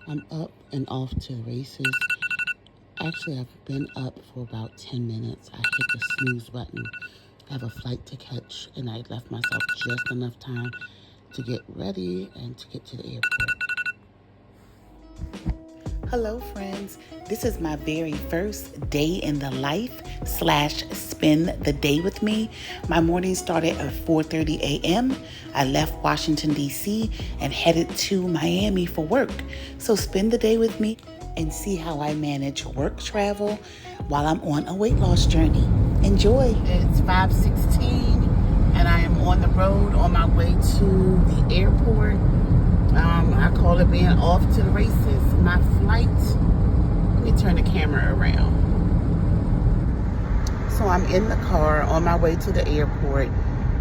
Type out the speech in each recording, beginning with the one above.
I'm up and off to the races. Actually, I've been up for about 10 minutes. I hit the snooze button. I have a flight to catch, and I left myself just enough time to get ready and to get to the airport. Hello, friends. This is my very first day in the life / spend the day with me. My morning started at 4:30 a.m. I left Washington, D.C. and headed to Miami for work. So spend the day with me and see how I manage work travel while I'm on a weight loss journey. Enjoy. It's 5:16 and I am on the road on my way to the airport. I call it being off to the races. My flight, let me turn the camera around. So I'm in the car on my way to the airport.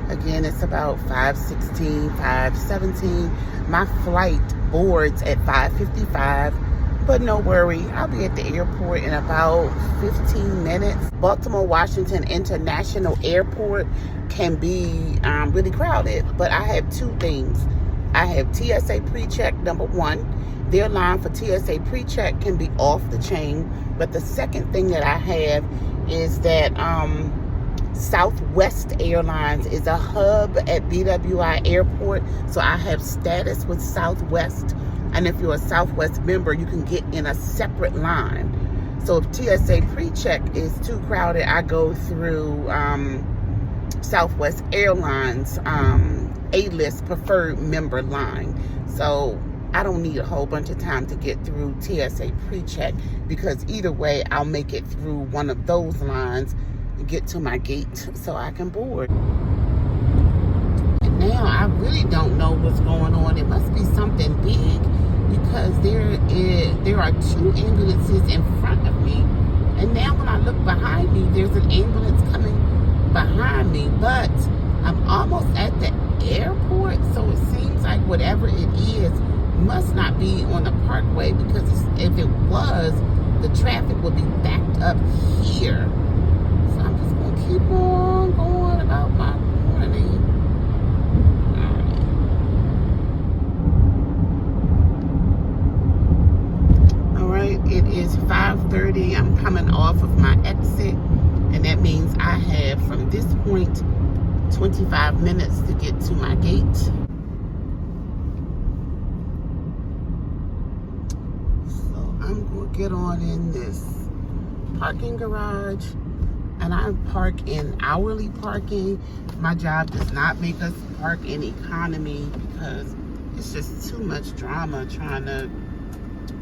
Again, it's about 5:16, 5:17. My flight boards at 5:55, but no worry, I'll be at the airport in about 15 minutes. Baltimore Washington International Airport can be really crowded, but I have two things. I have TSA pre-check, number one. Their line for TSA pre-check can be off the chain. But the second thing that I have is that Southwest Airlines is a hub at BWI Airport. So I have status with Southwest. And if you're a Southwest member, you can get in a separate line. So if TSA pre-check is too crowded, I go through Southwest Airlines A-list preferred member line. So I don't need a whole bunch of time to get through TSA pre-check, because either way I'll make it through one of those lines and get to my gate so I can board. And now I really don't know what's going on. It must be something big, because there are two ambulances in front of me, and now when I look behind me, there's an ambulance coming behind me, but I'm almost at the airport, so it seems like whatever it is must not be on the parkway, because if it was, the traffic would be backed up here. So I'm just gonna keep on going about my morning. All right, it is 5:30. I'm coming off of my exit, and that means I have from this point 25 minutes to get to my gate. So I'm going to get on in this parking garage, and I park in hourly parking. My job does not make us park in economy, because it's just too much drama trying to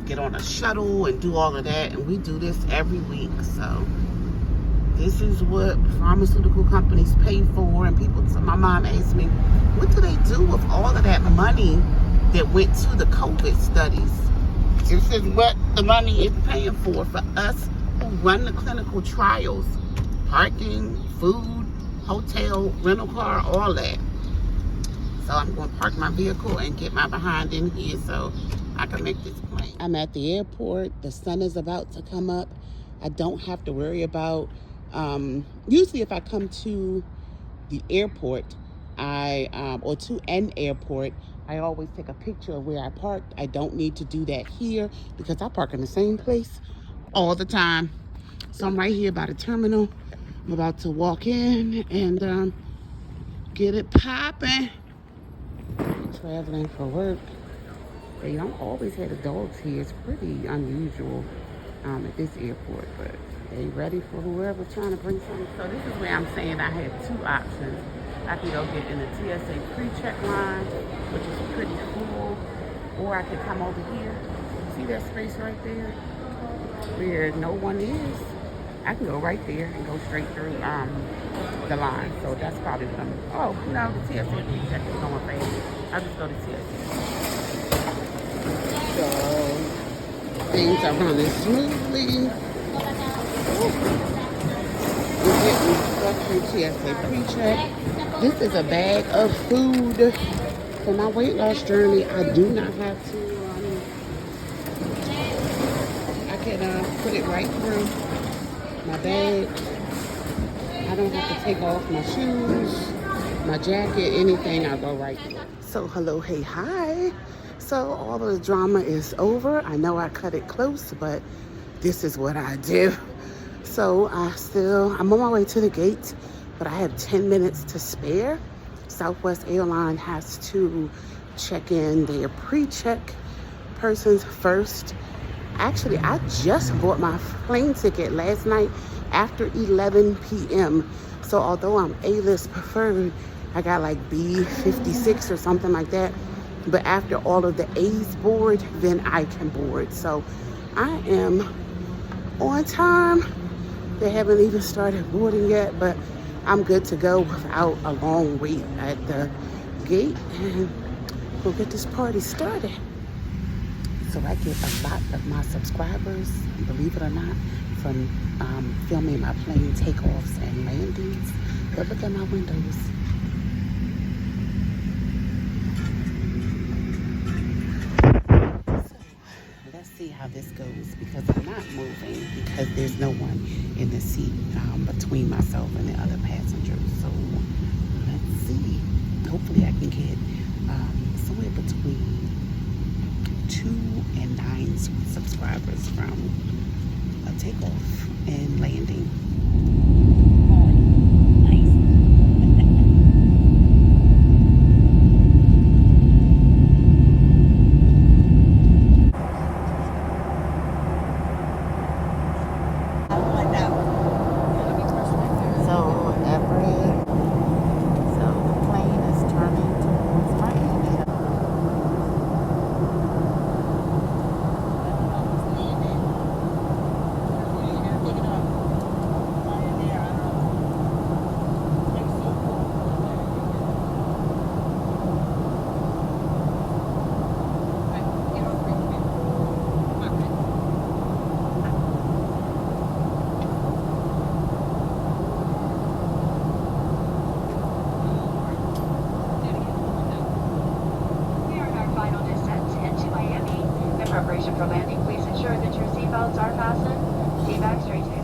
get on a shuttle and do all of that, and we do this every week. So this is what pharmaceutical companies pay for, and people, my mom asked me, what do they do with all of that money that went to the COVID studies? This is what the money is paying for us who run the clinical trials. Parking, food, hotel, rental car, all that. So I'm going to park my vehicle and get my behind in here so I can make this plane. I'm at the airport. The sun is about to come up. I don't have to worry about usually if I come to the airport, or to an airport, I always take a picture of where I parked. I don't need to do that here, because I park in the same place all the time. So I'm right here by the terminal. I'm about to walk in and get it popping. Traveling for work. They don't always have the dogs here. It's pretty unusual at this airport, but they ready for whoever's trying to bring something. So this is where I'm saying I have two options. I can go get in the TSA pre-check line, which is pretty cool, or I could come over here. See that space right there where no one is? I can go right there and go straight through the line. So that's probably what I'm, oh no, the TSA pre-check is going fast. I'll just go to TSA. So things are running smoothly. We're getting stuff through TSA pre-check. This is a bag of food for my weight loss journey. I do not have to, I can put it right through my bag. I don't have to take off my shoes, my jacket, anything. I'll go right through. So hello, hey, hi. So all of the drama is over. I know I cut it close, but this is what I do. So I'm on my way to the gate, but I have 10 minutes to spare. Southwest Airlines has to check in their pre-check persons first. Actually, I just bought my plane ticket last night after 11 p.m. So although I'm A-list preferred, I got like B56 or something like that. But after all of the A's board, then I can board. So I am on time. They haven't even started boarding yet, but I'm good to go without a long wait at the gate. And we'll get this party started. So I get a lot of my subscribers, believe it or not, from filming my plane takeoffs and landings. But look at my windows. So let's see how this goes, because I'm not moving because there's no one in the seat between myself and the other passengers. So let's see. Hopefully I can get somewhere between 2 and 9 subscribers from a takeoff and landing. Preparation for landing. Please ensure that your seatbelts are fastened. Seat back straight table.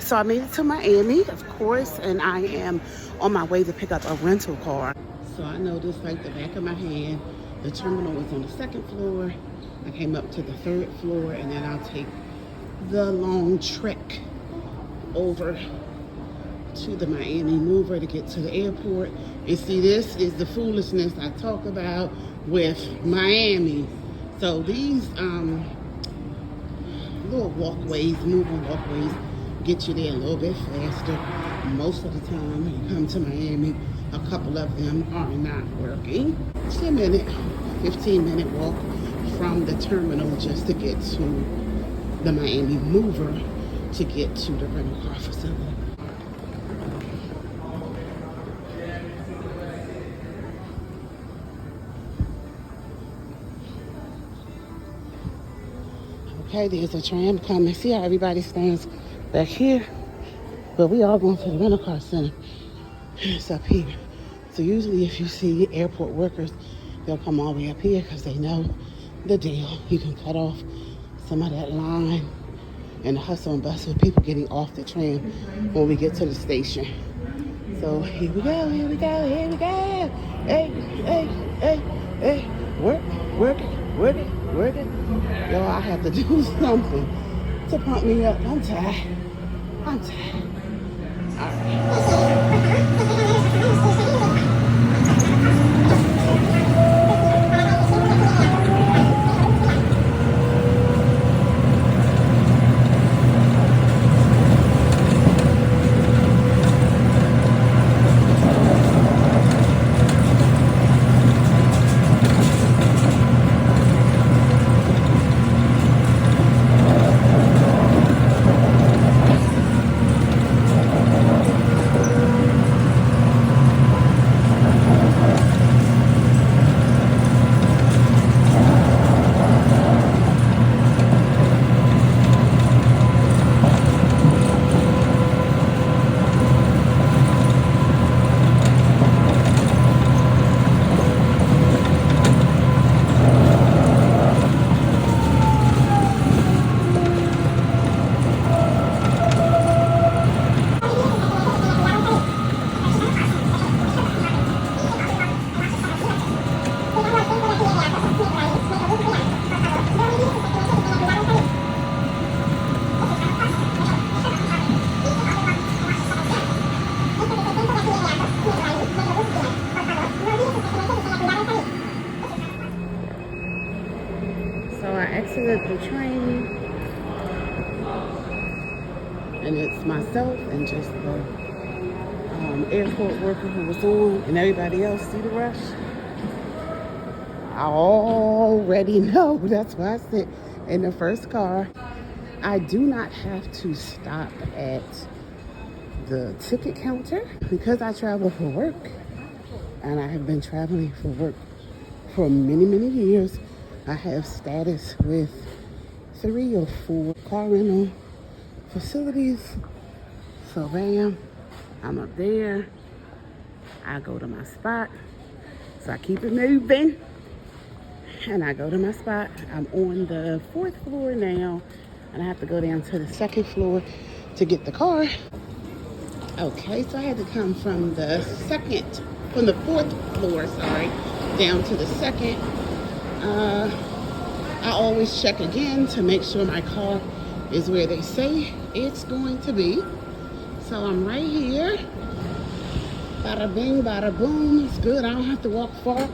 So I made it to Miami, of course, and I am on my way to pick up a rental car. So I know this like the back of my hand. The terminal is on the 2nd floor. I came up to the 3rd floor, and then I'll take the long trek over to the Miami mover to get to the airport. And see, this is the foolishness I talk about with Miami. So these little walkways, moving walkways, get you there a little bit faster. Most of the time when you come to Miami, a couple of them are not working. 10-minute, 15-minute walk from the terminal just to get to the Miami mover to get to the rental car facility. Okay, there's a tram coming. See how everybody stands back here? But we all going to the rental car center. It's up here. So usually if you see airport workers, they'll come all the way up here because they know the deal. You can cut off some of that line and the hustle and bustle of people getting off the tram when we get to the station. So here we go, here we go, here we go. Hey, hey, hey, hey. Work, work it, work it, work it. Yo, I have to do something to pump me up. I'm tired. I'm tired. All right. So I exited the train, and it's myself and just the airport worker who was on, and everybody else. See the rush? I already know. That's why I sit in the first car. I do not have to stop at the ticket counter because I travel for work, and I have been traveling for work for many, many years. I have status with 3 or 4 car rental facilities. So bam, I'm up there. I go to my spot. So I keep it moving. And I go to my spot. I'm on the 4th floor now. And I have to go down to the 2nd floor to get the car. Okay, so I had to come from the 4th floor, down to the 2nd. I always check again to make sure my car is where they say it's going to be. So I'm right here. Bada bing, bada boom. It's good. I don't have to walk far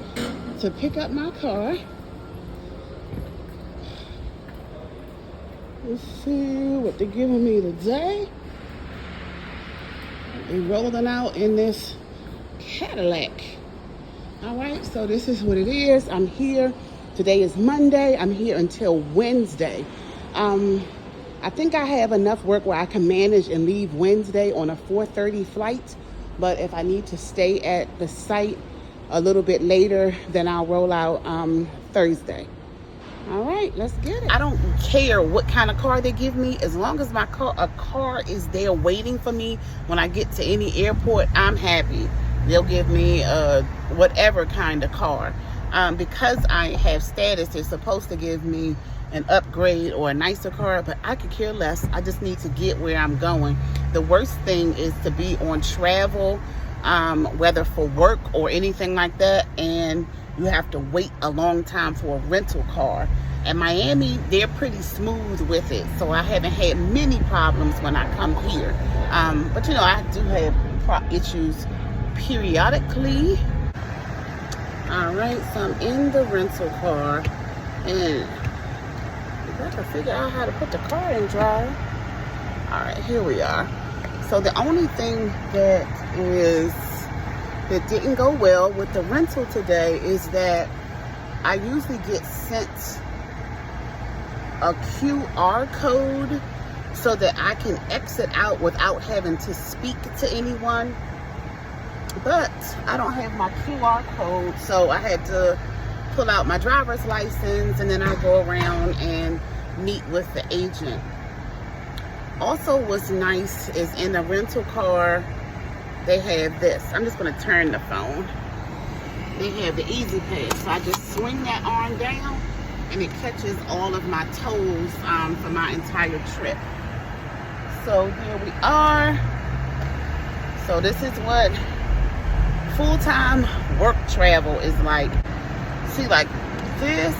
to pick up my car. Let's see what they're giving me today. They're rolling out in this Cadillac. All right, so this is what it is. I'm here. Today is Monday. I'm here until Wednesday. I think I have enough work where I can manage and leave Wednesday on a 4:30 flight. But if I need to stay at the site a little bit later, then I'll roll out Thursday. All right, let's get it. I don't care what kind of car they give me. As long as a car is there waiting for me when I get to any airport, I'm happy. They'll give me whatever kind of car. Because I have status, they're supposed to give me an upgrade or a nicer car, but I could care less. I just need to get where I'm going. The worst thing is to be on travel, whether for work or anything like that, and you have to wait a long time for a rental car. In Miami, they're pretty smooth with it, so I haven't had many problems when I come here. But you know, I do have issues periodically. All right, so I'm in the rental car, and I got to figure out how to put the car in drive. All right, here we are. So the only thing that didn't go well with the rental today is that I usually get sent a QR code so that I can exit out without having to speak to anyone. But I don't have my QR code, so I had to pull out my driver's license, and then I go around and meet with the agent. Also, what's nice is in the rental car, they have this. I'm just going to turn the phone. They have the Easy Pass. So I just swing that arm down, and it catches all of my toes for my entire trip. So here we are. So this is what full-time work travel is like. See, like this,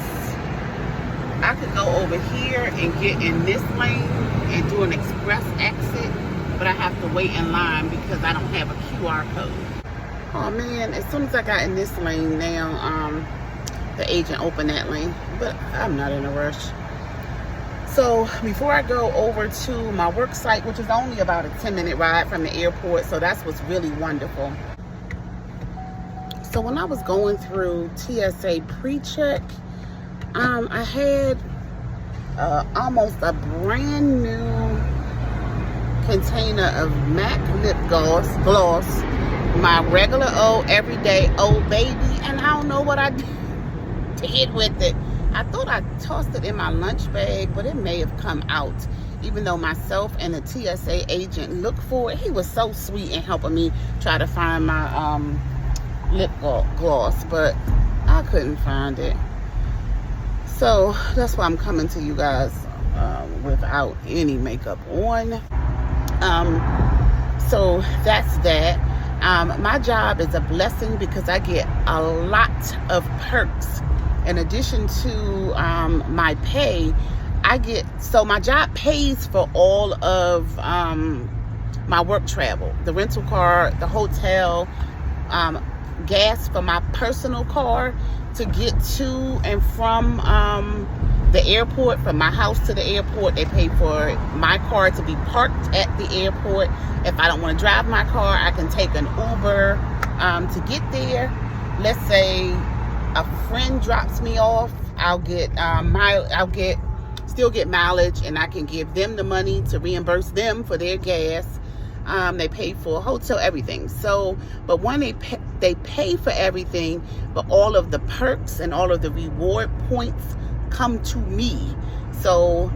I could go over here and get in this lane and do an express exit, but I have to wait in line because I don't have a QR code. Oh man, as soon as I got in this lane now, the agent opened that lane, but I'm not in a rush. So before I go over to my work site, which is only about a 10-minute ride from the airport, so that's what's really wonderful. So when I was going through TSA pre-check, I had almost a brand new container of MAC lip gloss, my regular old everyday old baby, and I don't know what I did with it. I thought I tossed it in my lunch bag, but it may have come out. Even though myself and the TSA agent looked for it, he was so sweet in helping me try to find my lip gloss, but I couldn't find it. So that's why I'm coming to you guys without any makeup on. So that's that. My job is a blessing because I get a lot of perks. In addition to my pay, so my job pays for all of my work travel, the rental car, the hotel, gas for my personal car to get to and from the airport, from my house to the airport. They pay for my car to be parked at the airport. If I don't want to drive my car, I can take an Uber to get there. Let's say a friend drops me off, I'll still get mileage, and I can give them the money to reimburse them for their gas. They pay for a hotel, everything. So, but when they pay for everything, but all of the perks and all of the reward points come to me. So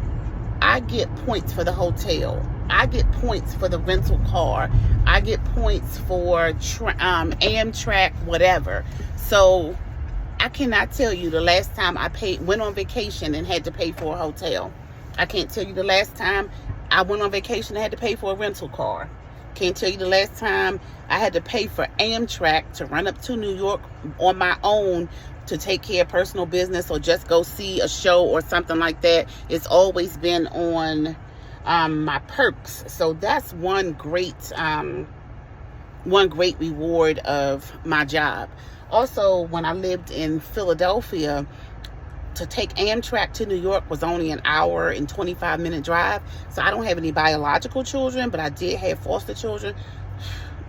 I get points for the hotel. I get points for the rental car. I get points for Amtrak, whatever. So I cannot tell you the last time I went on vacation and had to pay for a hotel. I can't tell you the last time I went on vacation and had to pay for a rental car. Can't tell you the last time I had to pay for Amtrak to run up to New York on my own to take care of personal business or just go see a show or something like that. It's always been on my perks. So that's one great reward of my job. Also, when I lived in Philadelphia, to take Amtrak to New York was only an hour and 25-minute drive. So I don't have any biological children, but I did have foster children.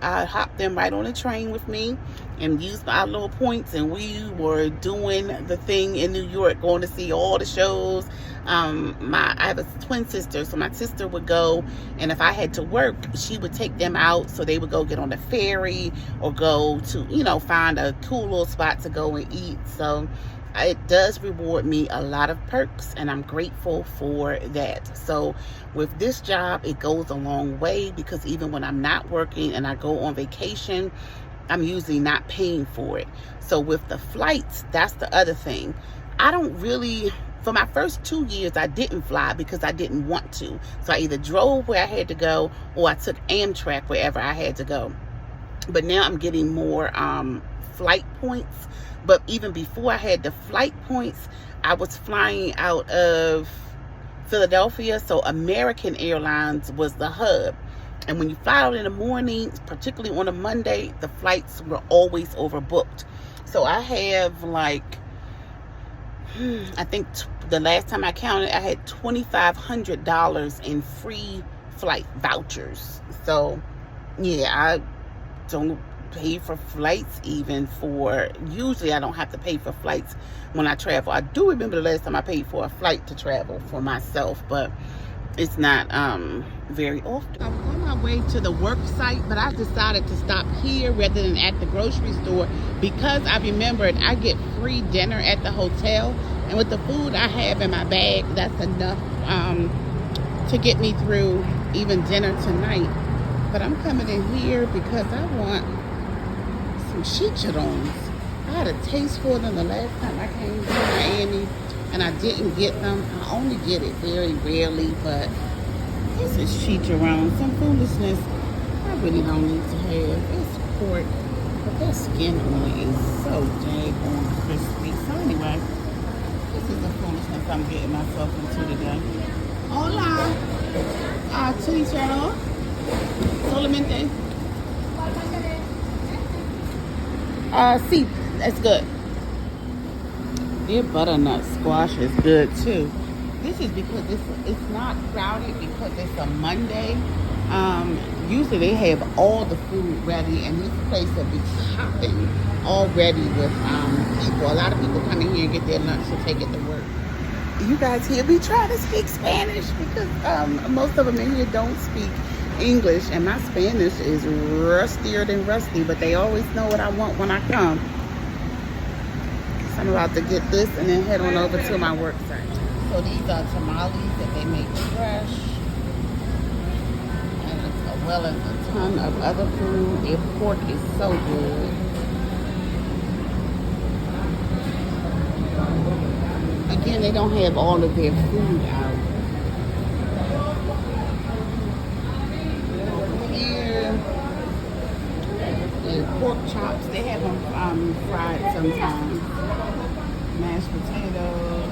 I hopped them right on the train with me and used my little points, and we were doing the thing in New York, going to see all the shows. I have a twin sister, so my sister would go, and if I had to work, she would take them out, so they would go get on the ferry or go to, find a cool little spot to go and eat. So it does reward me a lot of perks, and I'm grateful for that. So with this job, it goes a long way, because even when I'm not working and I go on vacation, I'm usually not paying for it. So with the flights, that's the other thing. I don't really, for my first 2 years, I didn't fly because I didn't want to. So I either drove where I had to go, or I took Amtrak wherever I had to go. But now I'm getting more flight points. But even before I had the flight points, I was flying out of Philadelphia, so American Airlines was the hub. And when you fly out in the morning, particularly on a Monday, the flights were always overbooked. So I have I think the last time I counted, I had $2,500 in free flight vouchers. So yeah, I don't pay for flights usually I don't have to pay for flights when I travel. I do remember the last time I paid for a flight to travel for myself, but it's not very often. I'm on my way to the work site, but I decided to stop here rather than at the grocery store, because I remembered I get free dinner at the hotel, and with the food I have in my bag, that's enough to get me through even dinner tonight. But I'm coming in here because I want some chicharrones. I had a taste for them the last time I came to Miami, and I didn't get them. I only get it very rarely, but this is chicharron. Some foolishness I really don't need to have. It's pork, but that skin on it is so daggone crispy. So anyway, this is the foolishness I'm getting myself into today. Hola, chicharron, solamente. See, that's good. Their butternut squash is good too. This is because it's not crowded because it's a Monday. Usually they have all the food ready, and this place will be hopping already with people. A lot of people come in here and get their lunch to take it to work. You guys hear me trying to speak Spanish because most of them in here don't speak English, and my Spanish is rustier than rusty, but they always know what I want when I come. So I'm about to get this and then head on over to my work site. So these are tamales that they make fresh, and as well as a ton of other food. Their pork is so good. Again, they don't have all of their food out. Pork chops, they have them fried sometimes. Mashed potatoes,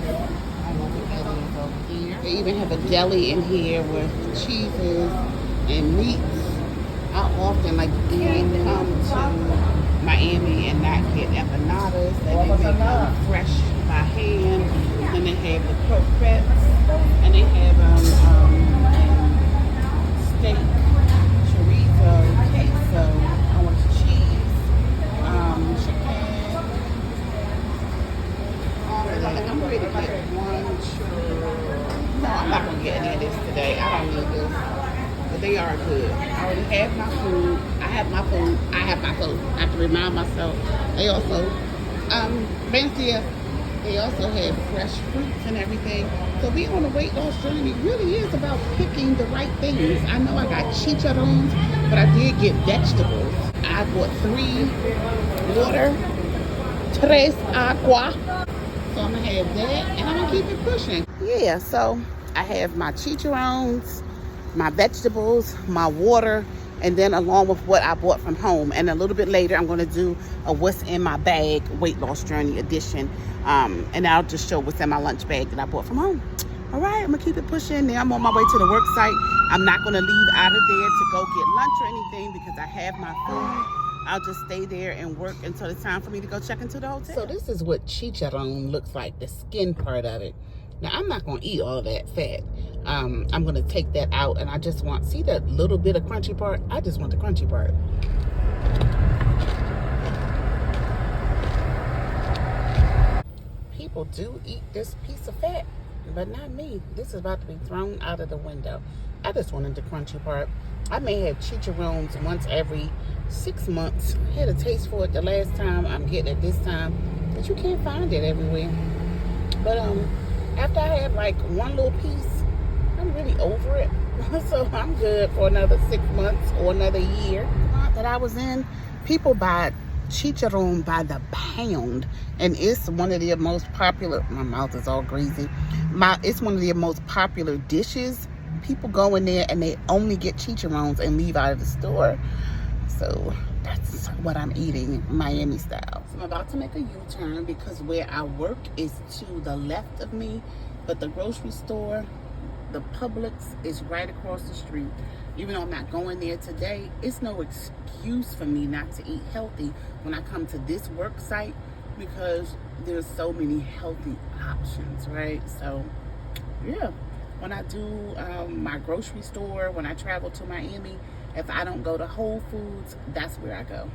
I don't know what that is over here. They even have a deli in here with cheeses and meats. I often like you can't come to Miami and not get empanadas. They make them fresh by hand, and they have the croquettes, and they have steak, chorizo, queso. I'm ready to get one churro. No, I'm not going to get any of this today. I don't need this. But they are good. I already have my food. I have my food. I have my food. I have to remind myself. They also, they also have fresh fruits and everything. So being on a weight loss journey really is about picking the right things. I know I got chicharrones, but I did get vegetables. I bought 3 water, 3 agua. So I'm gonna have that, and I'm gonna keep it pushing. Yeah, so I have my chicharrones, my vegetables, my water, and then along with what I bought from home. And a little bit later, I'm gonna do a what's in my bag weight loss journey edition. And I'll just show what's in my lunch bag that I bought from home. All right, I'm gonna keep it pushing. Now I'm on my way to the work site. I'm not gonna leave out of there to go get lunch or anything because I have my food. I'll just stay there and work until it's time for me to go check into the hotel. So this is what chicharron looks like, the skin part of it. Now, I'm not going to eat all that fat. I'm going to take that out, and I just want, see that little bit of crunchy part? I just want the crunchy part. People do eat this piece of fat, but not me. This is about to be thrown out of the window. I just wanted the crunchy part. I may have chicharrones once every 6 months. I had a taste for it the last time. I'm getting it this time, but you can't find it everywhere. But after I have like one little piece, I'm really over it. So I'm good for another 6 months or another year. That I was in, people buy chicharron by the pound, and it's one of their most popular. My mouth is all greasy. It's one of their most popular dishes. People go in there and they only get chicharrones and leave out of the store. So that's what I'm eating, Miami style. So I'm about to make a U-turn because where I work is to the left of me, but the grocery store, the Publix, is right across the street. Even though I'm not going there today, it's no excuse for me not to eat healthy when I come to this work site because there's so many healthy options, right? So yeah, when I do my grocery store, when I travel to Miami, if I don't go to Whole Foods, that's where I go.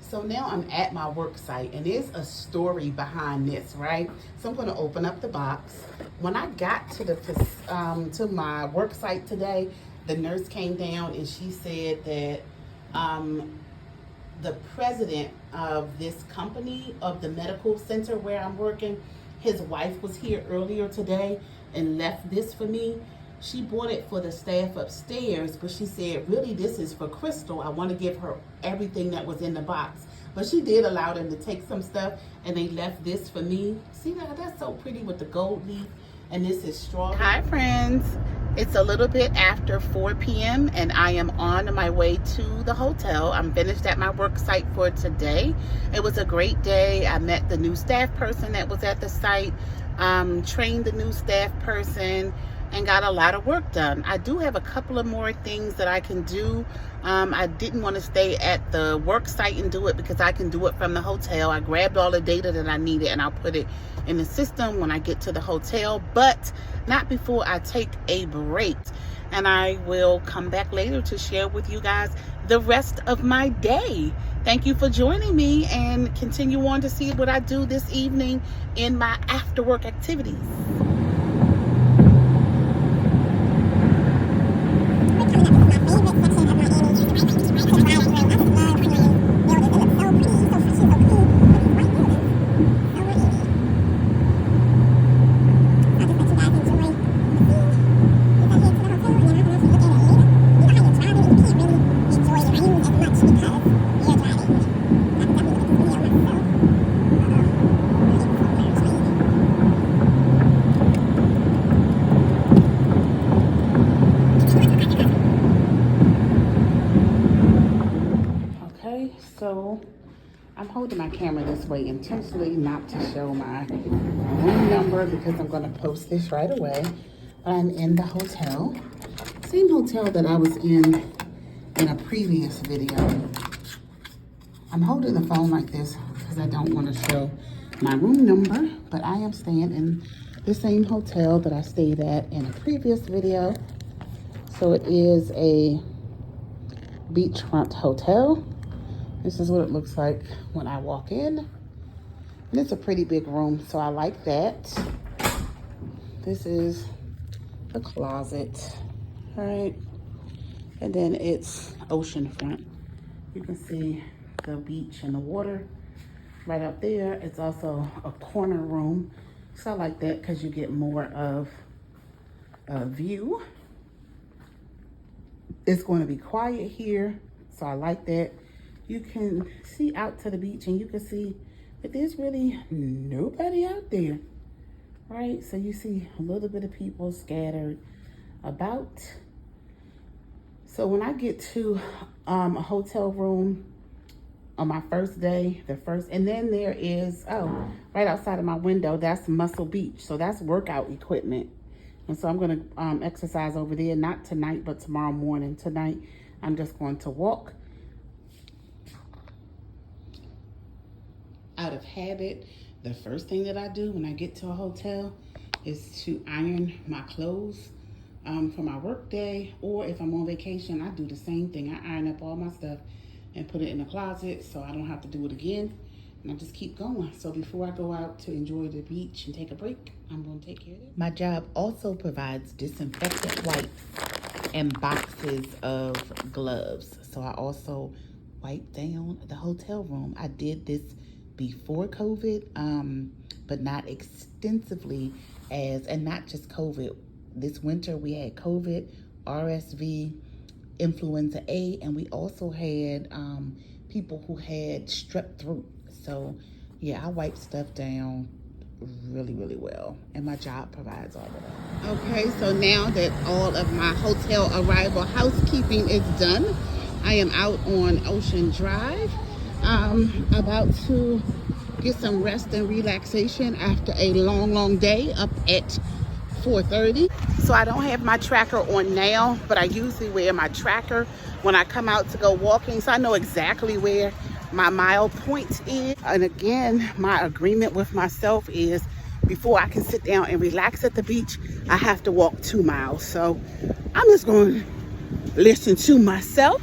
So now I'm at my work site, and there's a story behind this, right? So I'm going to open up the box. When I got to my work site today, the nurse came down and she said that the president of this company, of the medical center where I'm working, his wife was here earlier today and left this for me. She bought it for the staff upstairs, but she said, really, this is for Crystal. I want to give her everything that was in the box. But she did allow them to take some stuff, and they left this for me. See that? That's so pretty with the gold leaf, and this is strawberry. Hi friends, it's a little bit after 4 p.m. and I am on my way to the hotel. I'm finished at my work site for today. It was a great day. I met the new staff person that was at the site, trained the new staff person, and got a lot of work done. I do have a couple of more things that I can do. I didn't want to stay at the work site and do it because I can do it from the hotel. I grabbed all the data that I needed and I'll put it in the system when I get to the hotel, but not before I take a break. And I will come back later to share with you guys the rest of my day. Thank you for joining me, and continue on to see what I do this evening in my after work activities. So I'm holding my camera this way intentionally not to show my room number because I'm going to post this right away. I'm in the hotel, same hotel that I was in a previous video. I'm holding the phone like this because I don't want to show my room number, but I am staying in the same hotel that I stayed at in a previous video. So it is a beachfront hotel. This is what it looks like when I walk in. And it's a pretty big room, so I like that. This is the closet, all right? And then it's oceanfront. You can see the beach and the water right up there. It's also a corner room. So I like that because you get more of a view. It's going to be quiet here, so I like that. You can see out to the beach and you can see that there's really nobody out there, right? So you see a little bit of people scattered about. So when I get to a hotel room on my first day, and then there is, right outside of my window, that's Muscle Beach. So that's workout equipment. And so I'm gonna exercise over there, not tonight, but tomorrow morning. Tonight, I'm just going to walk. Out of habit, the first thing that I do when I get to a hotel is to iron my clothes for my work day, or if I'm on vacation, I do the same thing. I iron up all my stuff and put it in the closet so I don't have to do it again, and I just keep going. So before I go out to enjoy the beach and take a break, I'm going to take care of it. My job also provides disinfectant wipes and boxes of gloves, so I also wipe down the hotel room. I did this before COVID, but not extensively and not just COVID. This winter we had COVID, RSV, influenza A, and we also had people who had strep throat. So yeah, I wipe stuff down really, really well, and my job provides all of that. Okay, so now that all of my hotel arrival housekeeping is done, I am out on Ocean Drive. About to get some rest and relaxation after a long day up at 4:30. So I don't have my tracker on now, but I usually wear my tracker when I come out to go walking, so I know exactly where my mile point is. And again, my agreement with myself is before I can sit down and relax at the beach, I have to walk 2 miles. So I'm just going to listen to myself.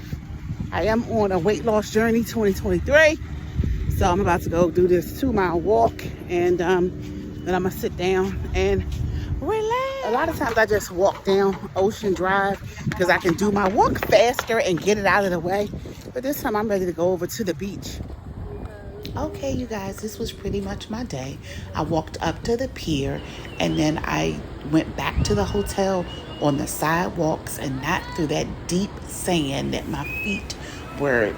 I am on a weight loss journey 2023. So I'm about to go do this 2-mile walk, and then I'm gonna sit down and relax. A lot of times I just walk down Ocean Drive because I can do my walk faster and get it out of the way. But this time I'm ready to go over to the beach. Okay, you guys, this was pretty much my day. I walked up to the pier and then I went back to the hotel on the sidewalks and not through that deep sand that my feet were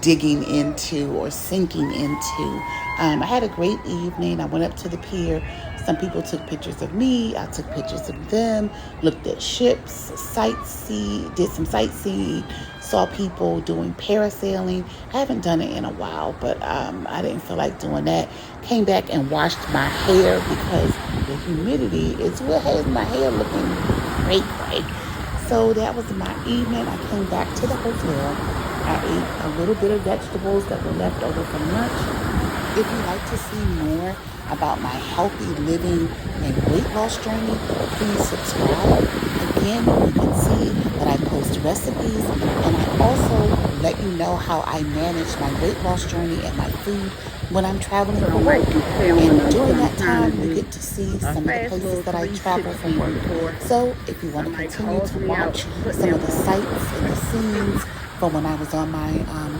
digging into or sinking into. I had a great evening. I went up to the pier. Some people took pictures of me. I took pictures of them. Looked at ships, did some sightseeing, saw people doing parasailing. I haven't done it in a while, but I didn't feel like doing that. Came back and washed my hair because the humidity is what has my hair looking gray. So that was my evening. I came back to the hotel. I ate a little bit of vegetables that were left over from lunch. If you'd like to see more about my healthy living and weight loss journey, please subscribe. Again, you can see that I post recipes, and I also let you know how I manage my weight loss journey and my food when I'm traveling for work. And during that time, you get to see some of the places that I travel for work. So if you want to continue to watch some of the sights and the scenes from when I was on my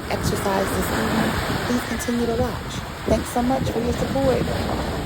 exercise this evening, please continue to watch. Thanks so much for your support.